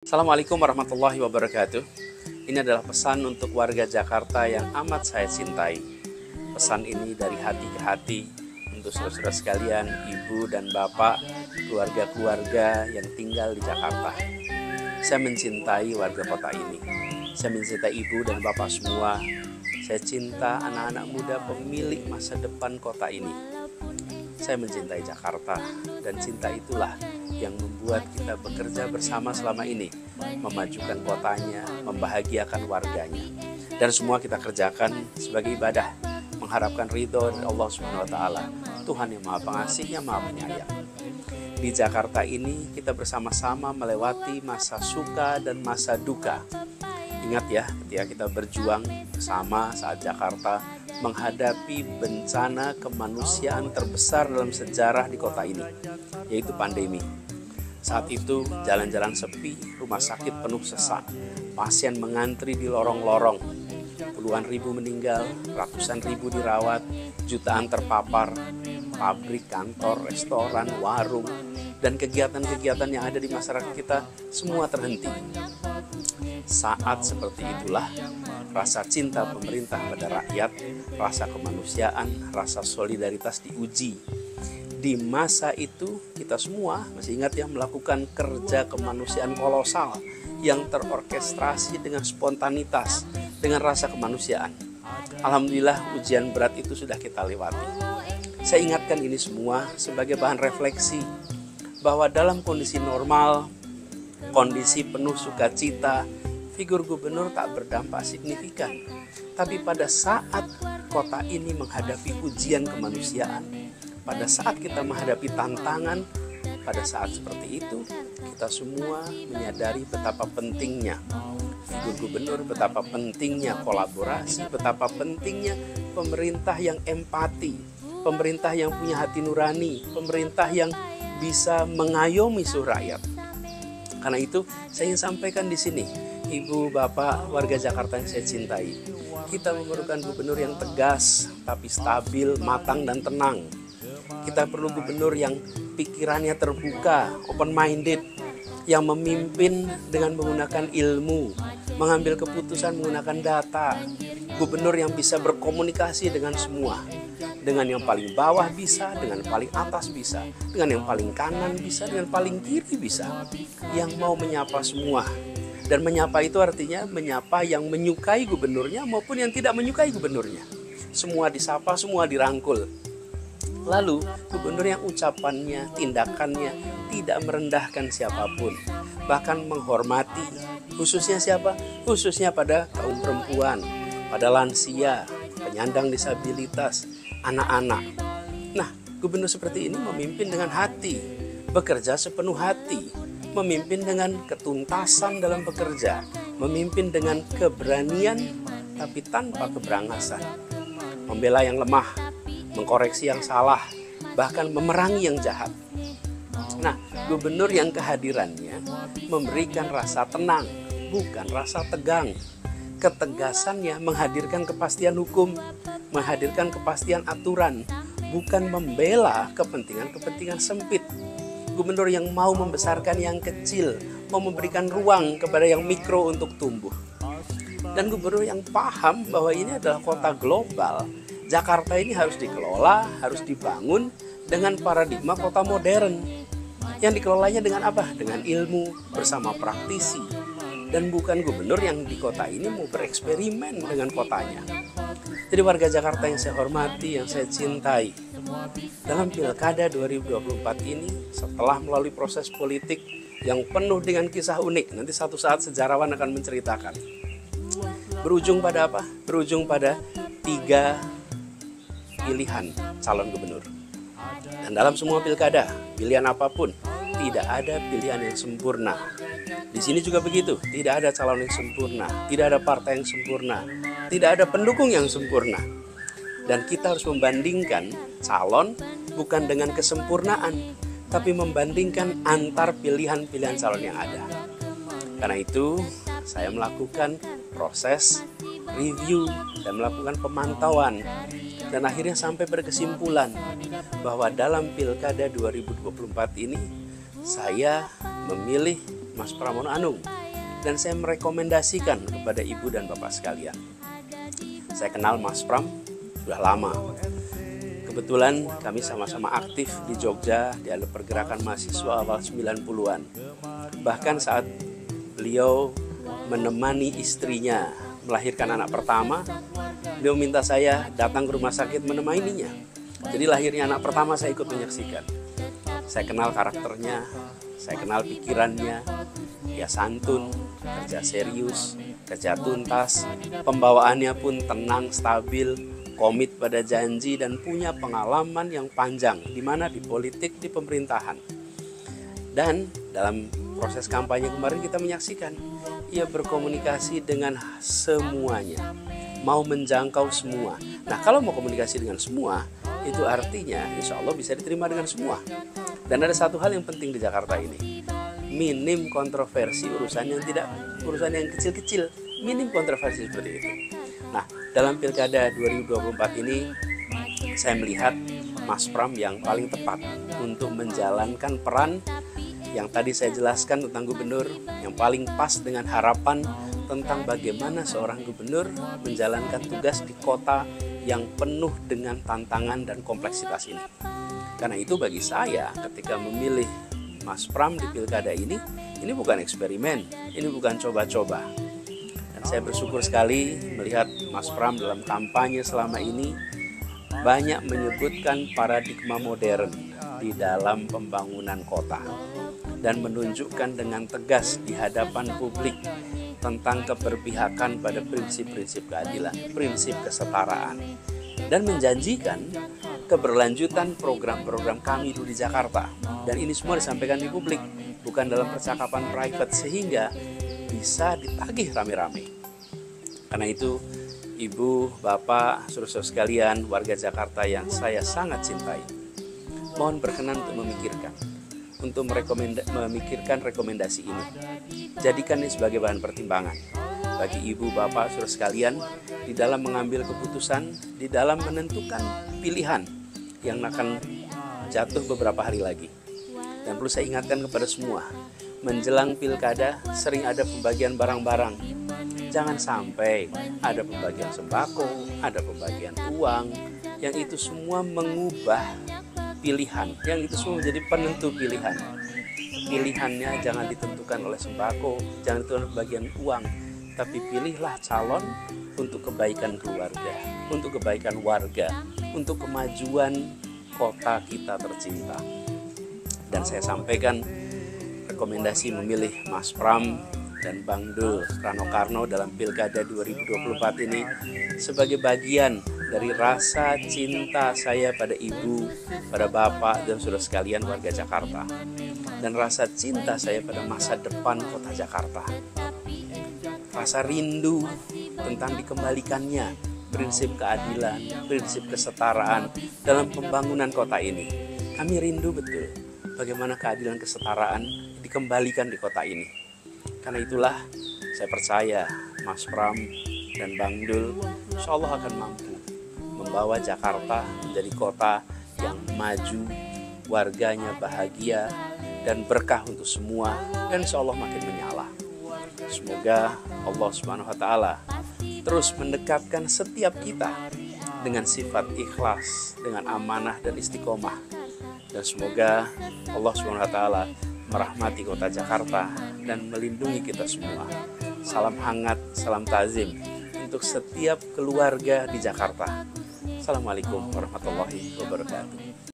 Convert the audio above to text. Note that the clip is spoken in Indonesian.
Assalamualaikum warahmatullahi wabarakatuh. Ini adalah pesan untuk warga Jakarta yang amat saya cintai. Pesan ini dari hati ke hati untuk saudara-saudara sekalian, ibu dan bapak, keluarga-keluarga yang tinggal di Jakarta. Saya mencintai warga kota ini. Saya mencintai ibu dan bapak semua. Saya cinta anak-anak muda pemilik masa depan kota ini. Saya mencintai Jakarta, dan cinta itulah yang membuat kita bekerja bersama selama ini, memajukan kotanya, membahagiakan warganya. Dan semua kita kerjakan sebagai ibadah, mengharapkan ridho dari Allah Subhanahu wa taala, Tuhan yang Maha Pengasih, yang Maha Penyayang. Di Jakarta ini kita bersama-sama melewati masa suka dan masa duka. Ingat ya, ketika kita berjuang bersama saat Jakarta menghadapi bencana kemanusiaan terbesar dalam sejarah di kota ini, yaitu pandemi. Saat itu jalan-jalan sepi, rumah sakit penuh sesak, pasien mengantri di lorong-lorong, puluhan ribu meninggal, ratusan ribu dirawat, jutaan terpapar, pabrik, kantor, restoran, warung, dan kegiatan-kegiatan yang ada di masyarakat kita semua terhenti. Saat seperti itulah rasa cinta pemerintah pada rakyat, rasa kemanusiaan, rasa solidaritas diuji. Di masa itu kita semua masih ingat ya, melakukan kerja kemanusiaan kolosal yang terorkestrasi dengan spontanitas, dengan rasa kemanusiaan. Alhamdulillah ujian berat itu sudah kita lewati. Saya ingatkan ini semua sebagai bahan refleksi bahwa dalam kondisi normal, kondisi penuh sukacita, figur gubernur tak berdampak signifikan. Tapi pada saat kota ini menghadapi ujian kemanusiaan, pada saat kita menghadapi tantangan, pada saat seperti itu, kita semua menyadari betapa pentingnya figur gubernur, betapa pentingnya kolaborasi, betapa pentingnya pemerintah yang empati, pemerintah yang punya hati nurani, pemerintah yang bisa mengayomi seluruh rakyat. Karena itu, saya ingin sampaikan di sini, ibu, bapak, warga Jakarta yang saya cintai, kita memerlukan gubernur yang tegas, tapi stabil, matang, dan tenang. Kita perlu gubernur yang pikirannya terbuka, open-minded, yang memimpin dengan menggunakan ilmu, mengambil keputusan menggunakan data. Gubernur yang bisa berkomunikasi dengan semua, dengan yang paling bawah bisa, dengan paling atas bisa, dengan yang paling kanan bisa, dengan paling kiri bisa, yang mau menyapa semua. Dan menyapa itu artinya menyapa yang menyukai gubernurnya maupun yang tidak menyukai gubernurnya. Semua disapa, semua dirangkul. Lalu gubernur yang ucapannya, tindakannya tidak merendahkan siapapun, bahkan menghormati. Khususnya siapa? Khususnya pada kaum perempuan, pada lansia, penyandang disabilitas, anak-anak. Nah, gubernur seperti ini memimpin dengan hati, bekerja sepenuh hati, memimpin dengan ketuntasan dalam bekerja, memimpin dengan keberanian tapi tanpa keberangasan, membela yang lemah, mengkoreksi yang salah, bahkan memerangi yang jahat. Nah, gubernur yang kehadirannya memberikan rasa tenang, bukan rasa tegang. Ketegasannya menghadirkan kepastian hukum, menghadirkan kepastian aturan, bukan membela kepentingan-kepentingan sempit. Gubernur yang mau membesarkan yang kecil, mau memberikan ruang kepada yang mikro untuk tumbuh. Dan gubernur yang paham bahwa ini adalah kota global. Jakarta ini harus dikelola, harus dibangun dengan paradigma kota modern. Yang dikelolanya dengan apa? Dengan ilmu, bersama praktisi. Dan bukan gubernur yang di kota ini mau bereksperimen dengan kotanya. Jadi warga Jakarta yang saya hormati, yang saya cintai, dalam Pilkada 2024 ini, setelah melalui proses politik yang penuh dengan kisah unik, nanti satu saat sejarawan akan menceritakan. Berujung pada apa? Berujung pada 3 pilihan calon gubernur. Dan dalam semua pilkada, pilihan apapun, tidak ada pilihan yang sempurna. Di sini juga begitu, tidak ada calon yang sempurna, tidak ada partai yang sempurna, tidak ada pendukung yang sempurna. Dan kita harus membandingkan calon bukan dengan kesempurnaan, tapi membandingkan antar pilihan-pilihan calon yang ada. Karena itu, saya melakukan proses review dan melakukan pemantauan. Dan akhirnya sampai berkesimpulan bahwa dalam Pilkada 2024 ini saya memilih Mas Pramono Anung, dan saya merekomendasikan kepada ibu dan bapak sekalian. Saya kenal Mas Pram sudah lama. Kebetulan kami sama-sama aktif di Jogja di pergerakan mahasiswa awal 90-an. Bahkan saat beliau menemani istrinya melahirkan anak pertama, beliau minta saya datang ke rumah sakit menemaninya. Jadi lahirnya anak pertama saya ikut menyaksikan. Saya kenal karakternya, saya kenal pikirannya. Dia santun, kerja serius, kerja tuntas, pembawaannya pun tenang, stabil, komit pada janji, dan punya pengalaman yang panjang di mana di politik, di pemerintahan. Dan dalam proses kampanye kemarin kita menyaksikan ia berkomunikasi dengan semuanya, mau menjangkau semua. Nah, kalau mau komunikasi dengan semua, itu artinya insya Allah bisa diterima dengan semua. Dan ada satu hal yang penting di Jakarta ini, minim kontroversi, urusan yang kecil-kecil, minim kontroversi seperti itu. Nah, dalam Pilkada 2024 ini saya melihat Mas Pram yang paling tepat untuk menjalankan peran yang tadi saya jelaskan tentang gubernur, yang paling pas dengan harapan tentang bagaimana seorang gubernur menjalankan tugas di kota yang penuh dengan tantangan dan kompleksitas ini. Karena itu bagi saya ketika memilih Mas Pram di pilkada ini bukan eksperimen, ini bukan coba-coba. Dan saya bersyukur sekali melihat Mas Pram dalam kampanye selama ini banyak menyebutkan paradigma modern di dalam pembangunan kota dan menunjukkan dengan tegas di hadapan publik tentang keberpihakan pada prinsip-prinsip keadilan, prinsip kesetaraan, dan menjanjikan keberlanjutan program-program kami dulu di Jakarta. Dan ini semua disampaikan di publik, bukan dalam percakapan private, sehingga bisa ditagih rame-rame. Karena itu, ibu, bapak, saudara-saudara sekalian, warga Jakarta yang saya sangat cintai, mohon berkenan untuk memikirkan rekomendasi ini. Jadikan ini sebagai bahan pertimbangan bagi ibu, bapak, saudara sekalian di dalam mengambil keputusan, di dalam menentukan pilihan yang akan jatuh beberapa hari lagi. Dan perlu saya ingatkan kepada semua, menjelang pilkada sering ada pembagian barang-barang. Jangan sampai ada pembagian sembako, ada pembagian uang, yang itu semua mengubah pilihan, yang itu semua menjadi penentu pilihan. Pilihannya jangan ditentukan oleh sembako, jangan ditentukan pembagian uang, tapi pilihlah calon untuk kebaikan keluarga, untuk kebaikan warga, untuk kemajuan kota kita tercinta. Dan saya sampaikan rekomendasi memilih Mas Pram dan Bang Dul Rano Karno dalam Pilkada 2024 ini sebagai bagian dari rasa cinta saya pada ibu, pada bapak, dan saudara sekalian warga Jakarta, dan rasa cinta saya pada masa depan kota Jakarta. Rasa rindu tentang dikembalikannya prinsip keadilan, prinsip kesetaraan dalam pembangunan kota ini. Kami rindu betul bagaimana keadilan kesetaraan dikembalikan di kota ini. Karena itulah saya percaya Mas Pram dan Bang Dul insya Allah akan mampu membawa Jakarta menjadi kota yang maju, warganya bahagia dan berkah untuk semua, dan insya Allah makin menyala. Semoga Allah Subhanahu wa Ta'ala terus mendekatkan setiap kita dengan sifat ikhlas, dengan amanah dan istiqomah. Dan semoga Allah Subhanahu wa Ta'ala merahmati kota Jakarta dan melindungi kita semua. Salam hangat, salam ta'zim untuk setiap keluarga di Jakarta. Assalamualaikum warahmatullahi wabarakatuh.